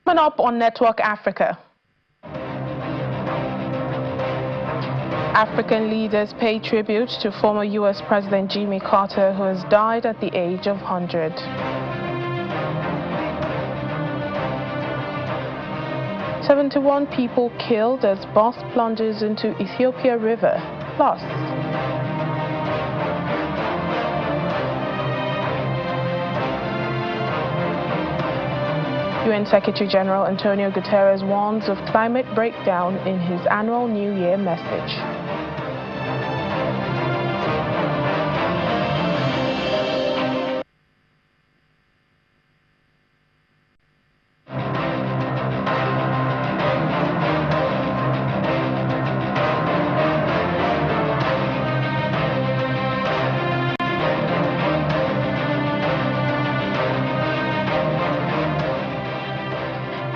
Coming up on Network Africa. African leaders pay tribute to former U.S. President Jimmy Carter, who has died at the age of 100. "71 people killed as bus plunges into Ethiopia River." Plus, UN Secretary General Antonio Guterres warns of climate breakdown in his annual New Year message.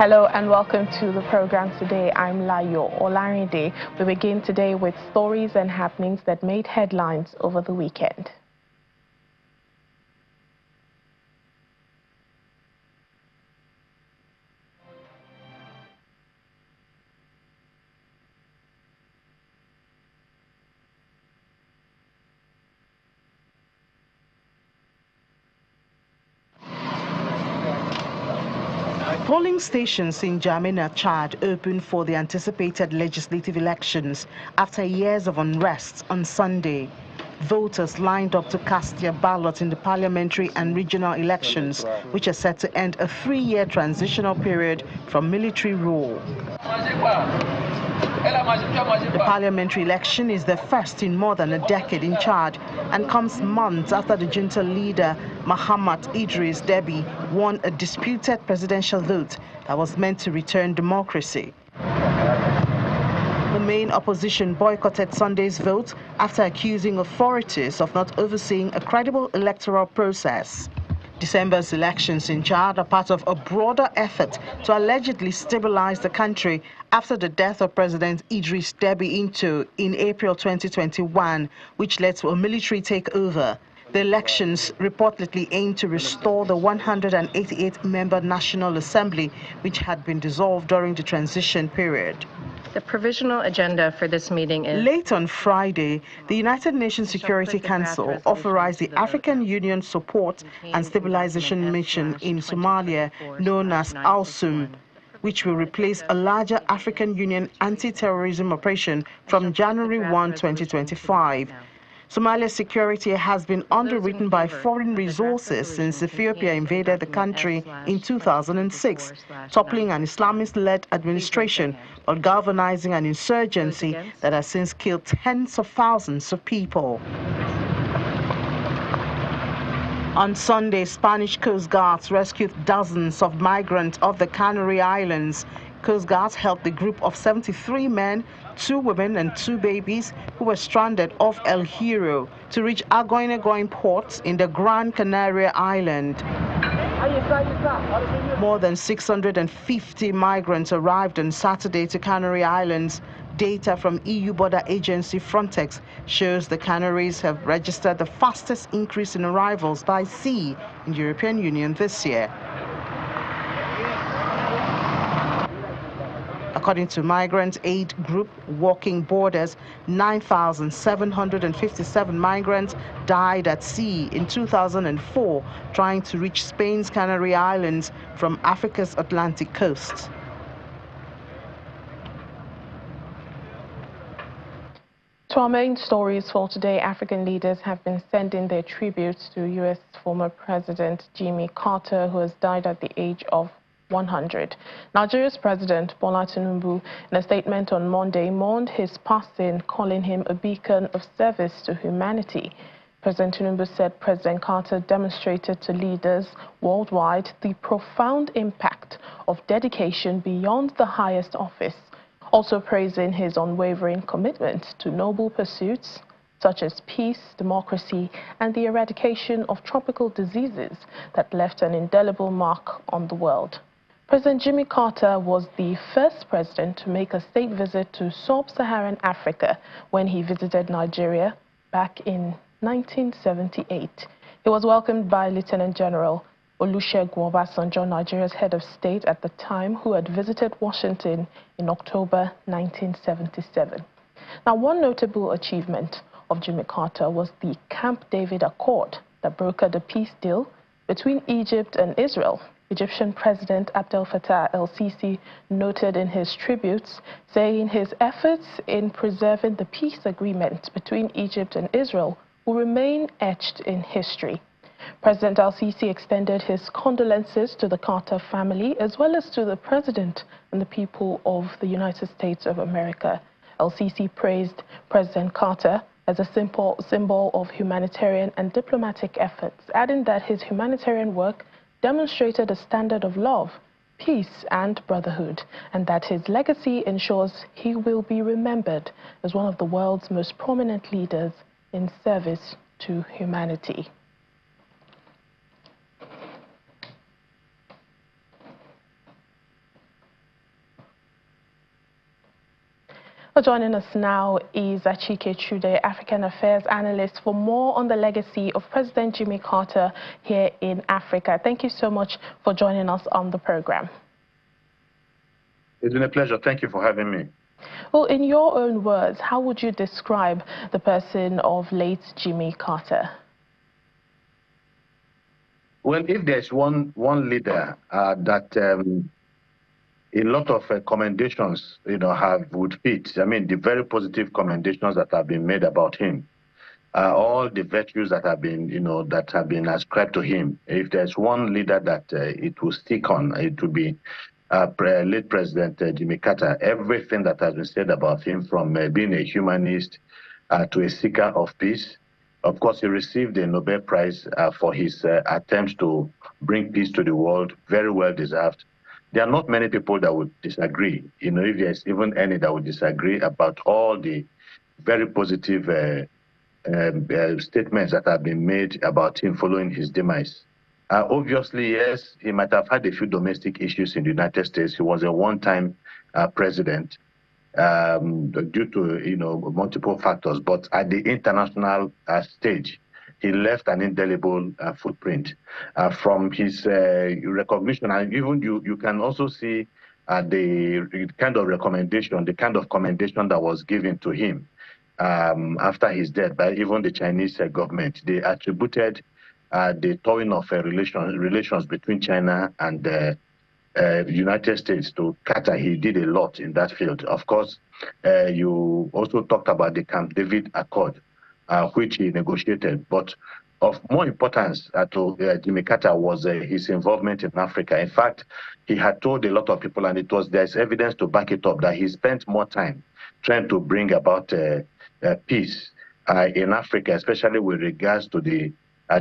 Hello and welcome to the program today. I'm Layo Olarinde. We begin today with stories and happenings that made headlines over the weekend. Polling stations in Jamena, Chad, opened for the anticipated legislative elections after years of unrest on Sunday. Voters lined up to cast their ballot in the parliamentary and regional elections, which are set to end a 3-year transitional period from military rule. The parliamentary election is the first in more than a decade in Chad and comes months after the junta leader Mahamat Idris Deby won a disputed presidential vote that was meant to return democracy. The main opposition boycotted Sunday's vote after accusing authorities of not overseeing a credible electoral process. December's elections in Chad are part of a broader effort to allegedly stabilize the country after the death of President Idris Deby in April 2021, which led to a military takeover. The elections reportedly aim to restore the 188-member National Assembly, which had been dissolved during the transition period. The provisional agenda for this meeting is... Late on Friday, the United Nations Security Council authorized the African Union Support and Stabilization Mission in Somalia, known as ALSUM, which will replace a larger African Union anti-terrorism operation from January 1, 2025. Somalia's security has been underwritten by foreign resources since Ethiopia invaded the country in 2006, toppling an Islamist-led administration while galvanizing an insurgency that has since killed tens of thousands of people. On Sunday, Spanish Coast Guards rescued dozens of migrants off the Canary Islands. Coast Guards helped the group of 73 men, 2 women and 2 babies who were stranded off El Hierro to reach Agoinegoin port in the Gran Canaria island. More than 650 migrants arrived on Saturday to Canary Islands. Data from EU border agency Frontex shows the Canaries have registered the fastest increase in arrivals by sea in the European Union this year. According to migrant aid group Walking Borders, 9,757 migrants died at sea in 2004 trying to reach Spain's Canary Islands from Africa's Atlantic coast. To our main stories for today, African leaders have been sending their tributes to U.S. former President Jimmy Carter, who has died at the age of 100. Nigeria's President Bola Tinubu, in a statement on Monday, mourned his passing, calling him a beacon of service to humanity. President Tinubu said President Carter demonstrated to leaders worldwide the profound impact of dedication beyond the highest office, also praising his unwavering commitment to noble pursuits such as peace, democracy, and the eradication of tropical diseases that left an indelible mark on the world. President Jimmy Carter was the first president to make a state visit to sub-Saharan Africa when he visited Nigeria back in 1978. He was welcomed by Lieutenant General Olusegun Obasanjo, Nigeria's head of state at the time, who had visited Washington in October 1977. Now, one notable achievement of Jimmy Carter was the Camp David Accord that brokered a peace deal between Egypt and Israel. Egyptian President Abdel Fattah el-Sisi noted in his tributes, saying his efforts in preserving the peace agreement between Egypt and Israel will remain etched in history. President el-Sisi extended his condolences to the Carter family as well as to the President and the people of the United States of America. El-Sisi praised President Carter as a symbol of humanitarian and diplomatic efforts, adding that his humanitarian work demonstrated a standard of love, peace and brotherhood, and that his legacy ensures he will be remembered as one of the world's most prominent leaders in service to humanity. Joining us now is Achike Chude, African Affairs Analyst, for more on the legacy of President Jimmy Carter here in Africa. Thank you so much for joining us on the program. It's been a pleasure. Thank you for having me. Well, in your own words, how would you describe the person of late Jimmy Carter? Well, if there's one leader that a lot of commendations, would fit. I mean, the very positive commendations that have been made about him, all the virtues that have been, that have been ascribed to him. If there's one leader that it will stick on, it will be late President Jimmy Carter. Everything that has been said about him, from being a humanist to a seeker of peace. Of course, he received the Nobel Prize for his attempts to bring peace to the world. Very well deserved. There are not many people that would disagree, if there's even any that would disagree about all the very positive statements that have been made about him following his demise. Obviously, yes, he might have had a few domestic issues in the United States. He was a one-time president due to, multiple factors. But at the international stage, he left an indelible footprint from his recognition. And even you can also see the kind of recommendation, the kind of commendation that was given to him after his death by even the Chinese government. They attributed the thawing of relations between China and the United States to Carter. He did a lot in that field. Of course, you also talked about the Camp David Accord, which he negotiated. But of more importance to Jimmy Carter was his involvement in Africa. In fact, he had told a lot of people, and there's evidence to back it up, that he spent more time trying to bring about peace in Africa, especially with regards to the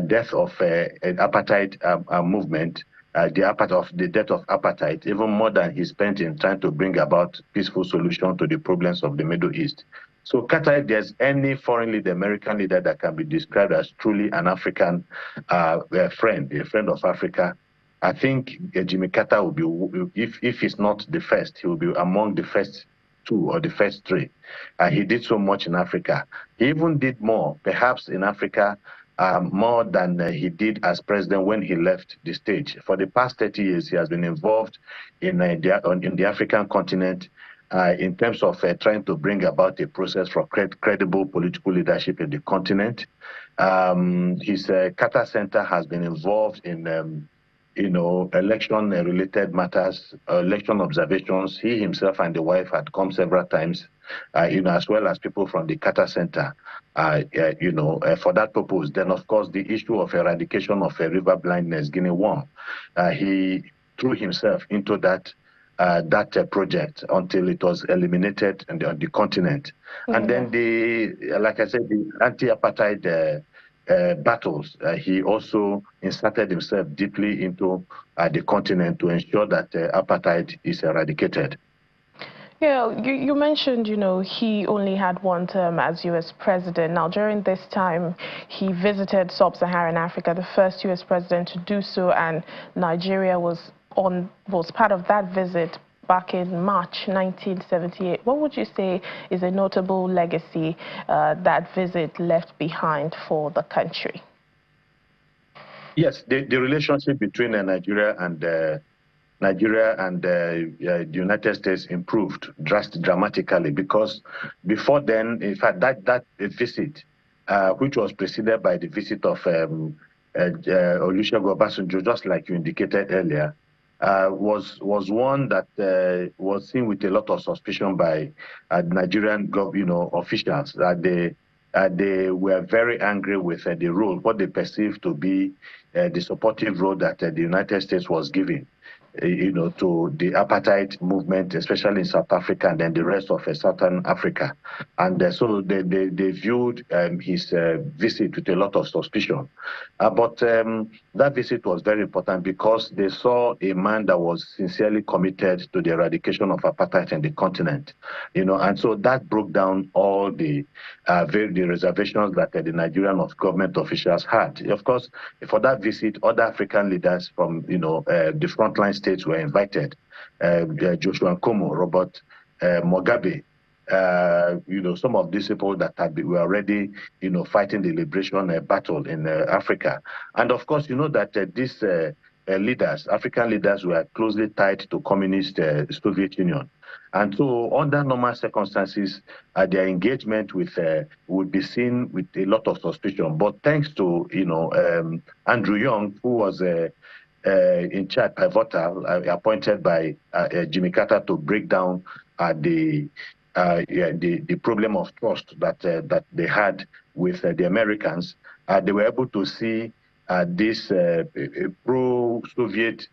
death of an apartheid movement, the death of apartheid, even more than he spent in trying to bring about peaceful solution to the problems of the Middle East. So Carter, if there's any foreign leader, American leader that can be described as truly an African friend, a friend of Africa, I think Jimmy Carter will be, if he's not the first, he will be among the first two or the first three. He did so much in Africa. He even did more, perhaps in Africa, more than he did as president when he left the stage. For the past 30 years, he has been involved in the African continent in terms of trying to bring about a process for credible political leadership in the continent. His Carter Center has been involved in election-related matters, election observations. He himself and the wife had come several times, as well as people from the Carter Center, for that purpose. Then, of course, the issue of eradication of river blindness, Guinea worm, he threw himself into that project until it was eliminated on the continent. And then like I said, the anti-apartheid battles, he also inserted himself deeply into the continent to ensure that apartheid is eradicated. Yeah, you mentioned, he only had one term as U.S. president. Now, during this time, he visited sub-Saharan Africa, the first U.S. president to do so, and Nigeria was part of that visit back in March 1978. What would you say is a notable legacy that visit left behind for the country? Yes, the relationship between Nigeria and the United States improved dramatically, because before then, in fact, that visit, which was preceded by the visit of Olusegun Obasanjo, just like you indicated earlier, was one that was seen with a lot of suspicion by Nigerian officials. They were very angry with the role, what they perceived to be the supportive role that the United States was giving, to the apartheid movement, especially in South Africa and then the rest of Southern Africa. And so they viewed his visit with a lot of suspicion. But that visit was very important because they saw a man that was sincerely committed to the eradication of apartheid in the continent, and so that broke down all the reservations that the Nigerian government officials had. Of course, for that visit, other African leaders from the frontline states were invited. Joshua Nkomo, Robert Mugabe, some of these people that were already, fighting the liberation battle in Africa. And of course, that these leaders, African leaders, were closely tied to communist Soviet Union. And so under normal circumstances, their engagement with would be seen with a lot of suspicion. But thanks to, Andrew Young, who was in charge, pivotal, appointed by Jimmy Carter to break down the problem of trust that they had with the Americans, they were able to see these pro-Soviet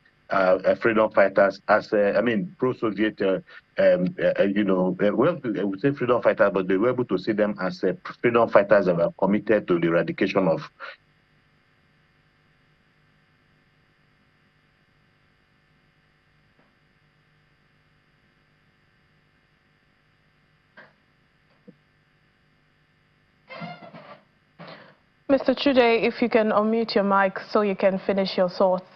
freedom fighters as, pro-Soviet, well, I would say freedom fighters, but they were able to see them as freedom fighters that were committed to the eradication of Mr. Chude, if you can unmute your mic so you can finish your thoughts.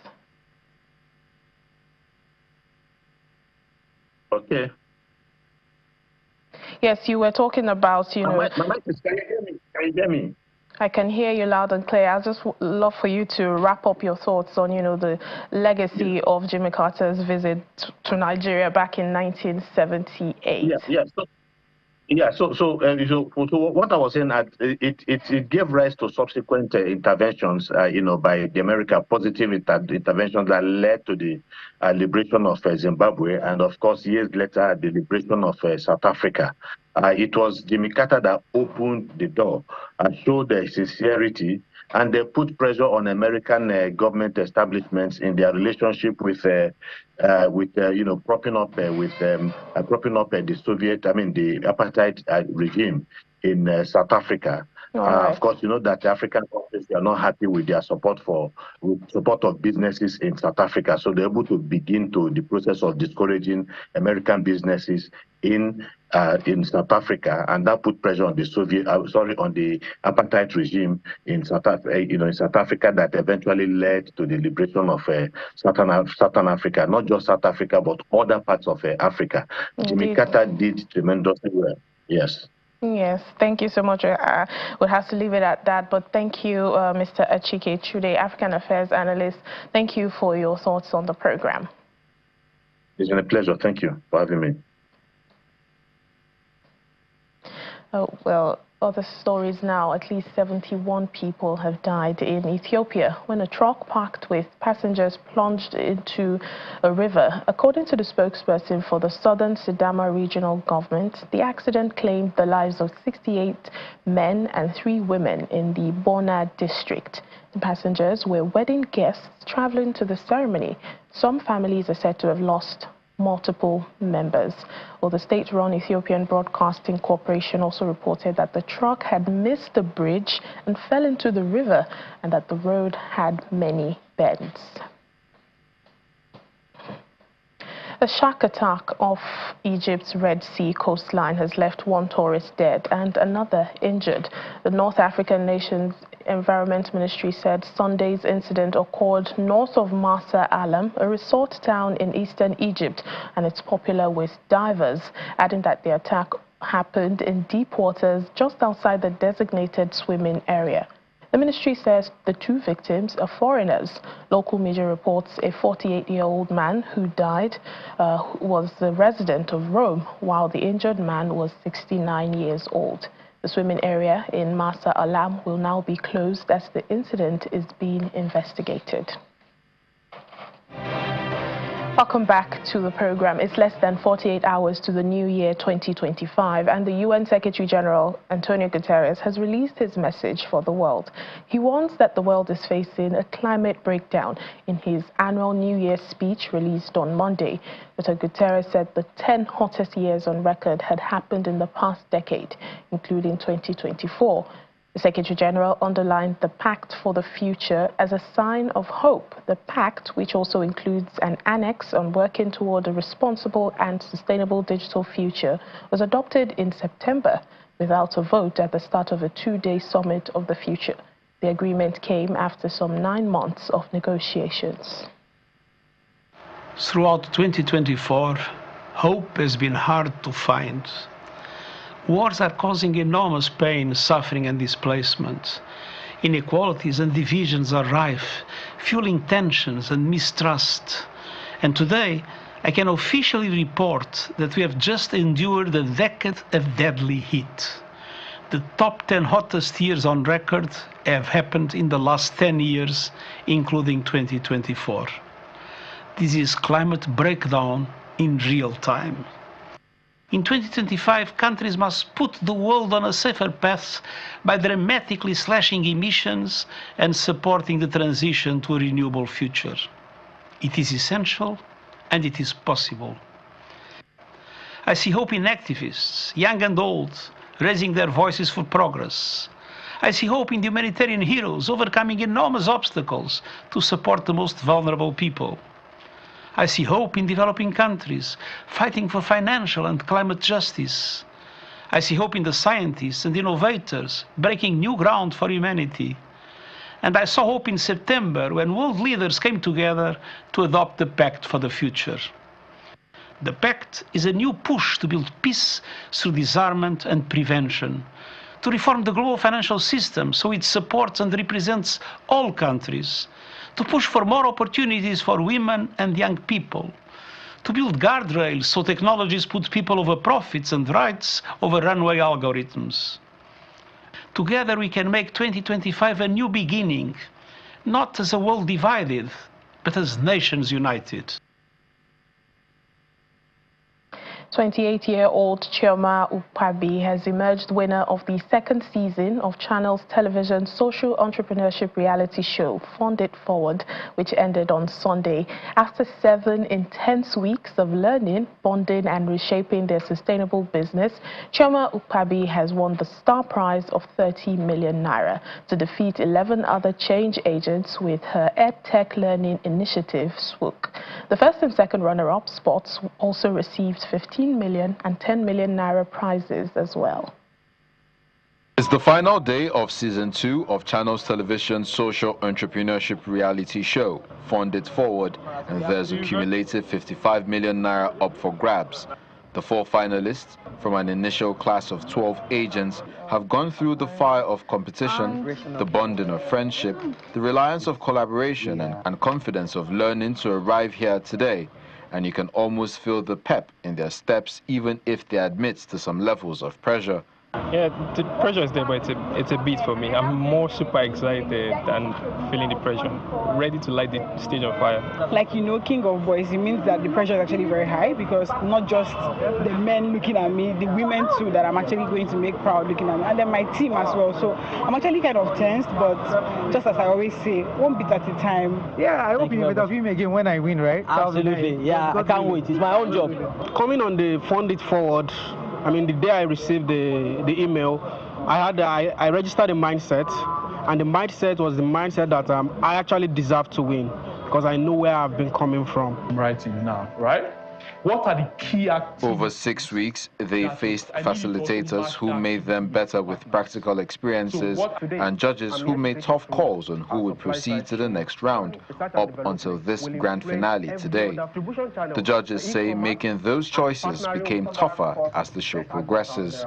Okay. Yes, you were talking about, My mic is, can you hear me? Can you hear me? I can hear you loud and clear. I just love for you to wrap up your thoughts on, the legacy of Jimmy Carter's visit to Nigeria back in 1978. So what I was saying, it gave rise to subsequent interventions, by the America, positive interventions that led to the liberation of Zimbabwe, and of course, years later, the liberation of South Africa. It was Jimmy Carter that opened the door and showed the sincerity, and they put pressure on American government establishments in their relationship with propping up the Soviet, the apartheid regime in South Africa. Right. Of course, that the African countries are not happy with their support of businesses in South Africa, so they're able to begin the process of discouraging American businesses in South Africa, and that put pressure on the apartheid regime in South Africa, that eventually led to the liberation of Southern Africa, not just South Africa, but other parts of Africa. Indeed. Jimmy Carter did tremendously well. Yes. Yes, thank you so much. We'll have to leave it at that, but thank you, Mr. Achike Chude, African Affairs Analyst. Thank you for your thoughts on the program. It's been a pleasure. Thank you for having me. Oh, well, other stories now. At least 71 people have died in Ethiopia when a truck packed with passengers plunged into a river. According to the spokesperson for the Southern Sidama Regional Government, the accident claimed the lives of 68 men and 3 women in the Bona district. The passengers were wedding guests traveling to the ceremony. Some families are said to have lost multiple members. Well, the state-run Ethiopian Broadcasting Corporation also reported that the truck had missed the bridge and fell into the river, and that the road had many bends. A shark attack off Egypt's Red Sea coastline has left 1 tourist dead and another injured. The North African nation's Environment Ministry said Sunday's incident occurred north of Marsa Alam, a resort town in eastern Egypt, and it's popular with divers, adding that the attack happened in deep waters just outside the designated swimming area. The ministry says the 2 victims are foreigners. Local media reports a 48-year-old man who died was the resident of Rome, while the injured man was 69 years old. The swimming area in Masa Alam will now be closed as the incident is being investigated. Welcome back to the program. It's less than 48 hours to the new year 2025, and the UN Secretary General Antonio Guterres has released his message for the world. He warns that the world is facing a climate breakdown in his annual New Year speech released on Monday. Dr. Guterres said the 10 hottest years on record had happened in the past decade, including 2024. The Secretary General underlined the Pact for the Future as a sign of hope. The pact, which also includes an annex on working toward a responsible and sustainable digital future, was adopted in September without a vote at the start of a 2-day summit of the future. The agreement came after some 9 months of negotiations. Throughout 2024, hope has been hard to find. Wars are causing enormous pain, suffering and displacement. Inequalities and divisions are rife, fueling tensions and mistrust. And today, I can officially report that we have just endured a decade of deadly heat. The top 10 hottest years on record have happened in the last 10 years, including 2024. This is climate breakdown in real time. In 2025, countries must put the world on a safer path by dramatically slashing emissions and supporting the transition to a renewable future. It is essential and it is possible. I see hope in activists, young and old, raising their voices for progress. I see hope in the humanitarian heroes overcoming enormous obstacles to support the most vulnerable people. I see hope in developing countries fighting for financial and climate justice. I see hope in the scientists and innovators breaking new ground for humanity. And I saw hope in September when world leaders came together to adopt the Pact for the Future. The Pact is a new push to build peace through disarmament and prevention, to reform the global financial system so it supports and represents all countries, to push for more opportunities for women and young people, to build guardrails so technologies put people over profits and rights over runaway algorithms. Together we can make 2025 a new beginning, not as a world divided, but as nations united. 28-year-old Chioma Ukpabi has emerged winner of the 2nd season of Channel's television social entrepreneurship reality show, Fund It Forward, which ended on Sunday. After 7 intense weeks of learning, bonding and reshaping their sustainable business, Chioma Ukpabi has won the star prize of 30 million naira to defeat 11 other change agents with her EdTech learning initiative, SWOOC. The 1st and 2nd runner-up spots also received 15 million and 10 million naira prizes as well. It's the final day of season 2 of Channel's television social entrepreneurship reality show, Fund It Forward, and there's a cumulative 55 million naira up for grabs. The 4 finalists, from an initial class of 12 agents, have gone through the fire of competition, the bonding of friendship, the reliance of collaboration and confidence of learning to arrive here today. And you can almost feel the pep in their steps, even if they admit to some levels of pressure. Yeah, the pressure is there, but it's a bit for me. I'm more super excited than feeling the pressure, ready to light the stage on fire. Like, you know, King of Boys, it means that the pressure is actually very high, because not just the men looking at me, the women too that I'm actually going to make proud looking at me, and then my team as well. So I'm actually kind of tensed, but just as I always say, one bit at a time. Yeah, I hope you will win again when I win, right? Absolutely, yeah, I can't wait. It's my own job. Coming on the Fund It Forward, I mean, the day I received the email, I registered a mindset, and the mindset was the mindset that I actually deserve to win, because I know where I've been coming from. I'm writing now, right? What are the key activities? Over 6 weeks, they faced facilitators who made them better with practical experiences and judges who made tough calls on who would proceed to the next round, up until this grand finale today. The judges say making those choices became tougher as the show progresses.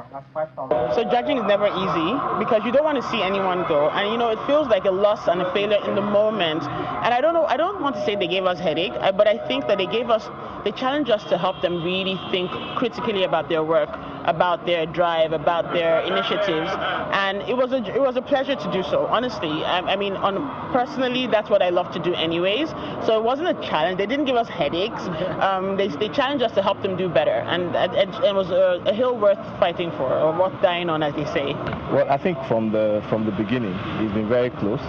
So judging is never easy because you don't want to see anyone go, and you know it feels like a loss and a failure in the moment. And I don't want to say they gave us headache, but I think that they challenged us to help them really think critically about their work, about their drive, about their initiatives, and it was a pleasure to do so. Honestly, I mean, personally, that's what I love to do anyways. So it wasn't a challenge. They didn't give us headaches. They challenged us to help them do better, and it was a hill worth fighting for, or worth dying on, as they say. Well, I think from the beginning, it's been very close.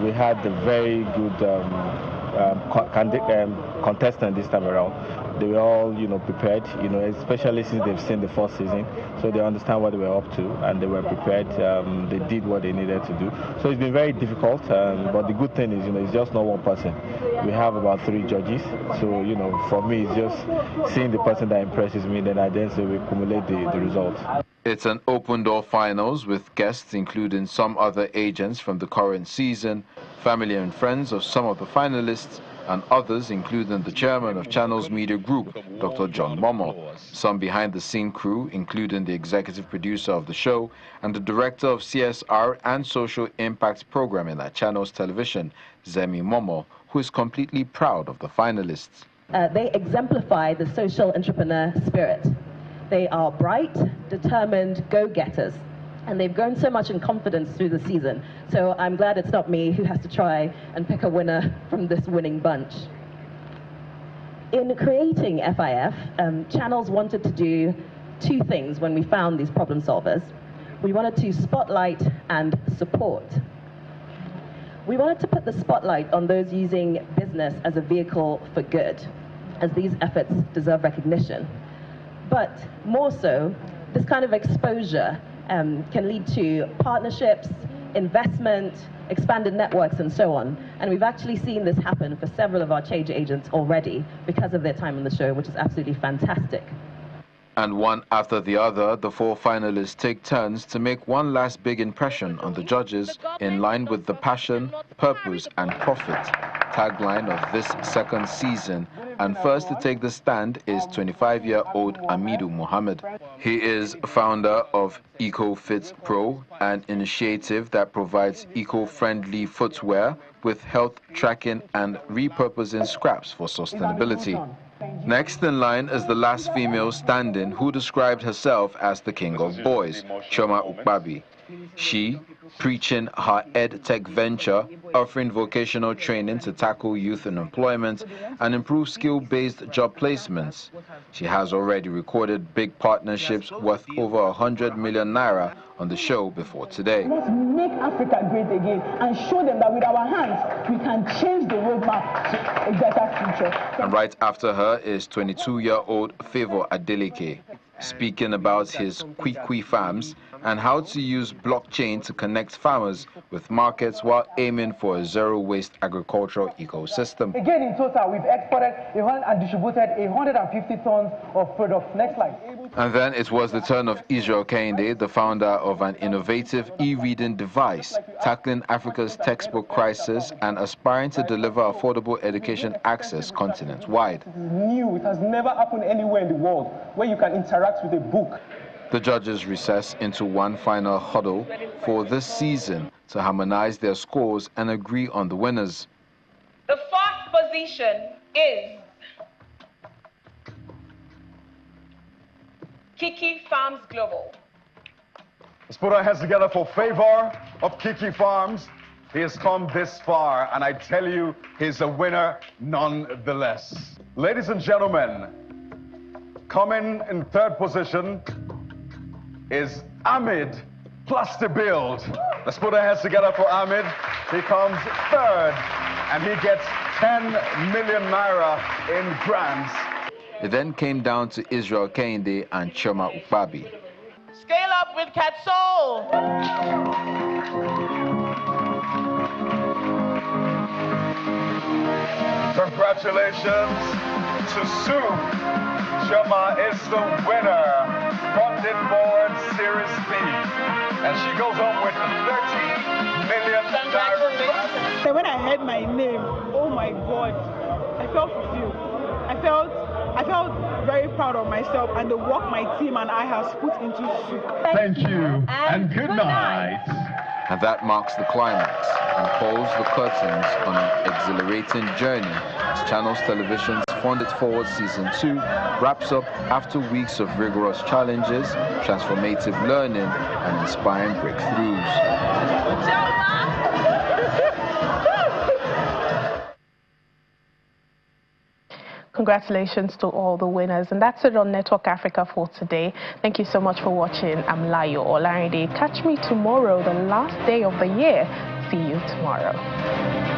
We had a very good contestant this time around. They were all, prepared, especially since they've seen the first season, so they understand what they were up to, and they were prepared. They did what they needed to do. So it's been very difficult, but the good thing is, it's just not one person. We have about 3 judges, so, for me, it's just seeing the person that impresses me, then I then say we accumulate the results. It's an open-door finals with guests including some other agents from the current season, family and friends of some of the finalists, and others including the chairman of Channels Media Group, Dr. John Momo, some behind-the-scene crew including the executive producer of the show and the director of CSR and social impact programming at Channels Television, Zemi Momo, who is completely proud of the finalists. They exemplify the social entrepreneur spirit. They are bright, determined go-getters, and they've grown so much in confidence through the season. So I'm glad it's not me who has to try and pick a winner from this winning bunch. In creating FIF, Channels wanted to do 2 things when we found these problem solvers. We wanted to spotlight and support. We wanted to put the spotlight on those using business as a vehicle for good, as these efforts deserve recognition. But more so, this kind of exposure can lead to partnerships, investment, expanded networks, and so on. And we've actually seen this happen for several of our change agents already because of their time on the show, which is absolutely fantastic. And one after the other, the 4 finalists take turns to make one last big impression on the judges in line with the passion, purpose, and profit tagline of this second season. And first to take the stand is 25-year-old Amidu Mohammed. He is founder of EcoFit Pro, an initiative that provides eco-friendly footwear with health tracking and repurposing scraps for sustainability. Next in line is the last female standing, who described herself as the king of boys, Chioma Ukpabi. She, preaching her ed-tech venture, offering vocational training to tackle youth unemployment and improve skill-based job placements. She has already recorded big partnerships worth over 100 million naira on the show before today. Let's make Africa great again and show them that with our hands we can change the roadmap to a better future. And right after her is 22-year-old Favor Adeleke, speaking about his Kwikwi farms and how to use blockchain to connect farmers with markets while aiming for a zero-waste agricultural ecosystem. Again, in total, we've exported and distributed 150 tons of products. Next slide. And then it was the turn of Israel Kehinde, the founder of an innovative e-reading device, tackling Africa's textbook crisis and aspiring to deliver affordable education access continent-wide. It is new. It has never happened anywhere in the world where you can interact with a book. The judges recess into one final huddle for this season to harmonize their scores and agree on the winners. The 4th position is Kiki Farms Global. Let's put our heads together for Favor of Kiki Farms. He has come this far, and I tell you, he's a winner nonetheless. Ladies and gentlemen, coming in 3rd position is Ahmed Plastibuild. Let's put our heads together for Ahmed. He comes 3rd, and he gets 10 million naira in grants. It then came down to Israel Kehinde and Chioma Ukpabi. Scale up with Katsol. Congratulations. to Sue. Chama is the winner. Funded Forward Series B. And she goes home with $30 million. So when I heard my name, oh my God, I felt fulfilled. I felt very proud of myself and the work my team and I have put into Souk. Thank you and good night. And that marks the climax and pulls the curtains on an exhilarating journey as Channels Television's Funded Forward Season 2 wraps up after weeks of rigorous challenges, transformative learning, and inspiring breakthroughs. Congratulations to all the winners. And that's it on Network Africa for today. Thank you so much for watching. I'm Layo Olarinde. Catch me tomorrow, the last day of the year. See you tomorrow.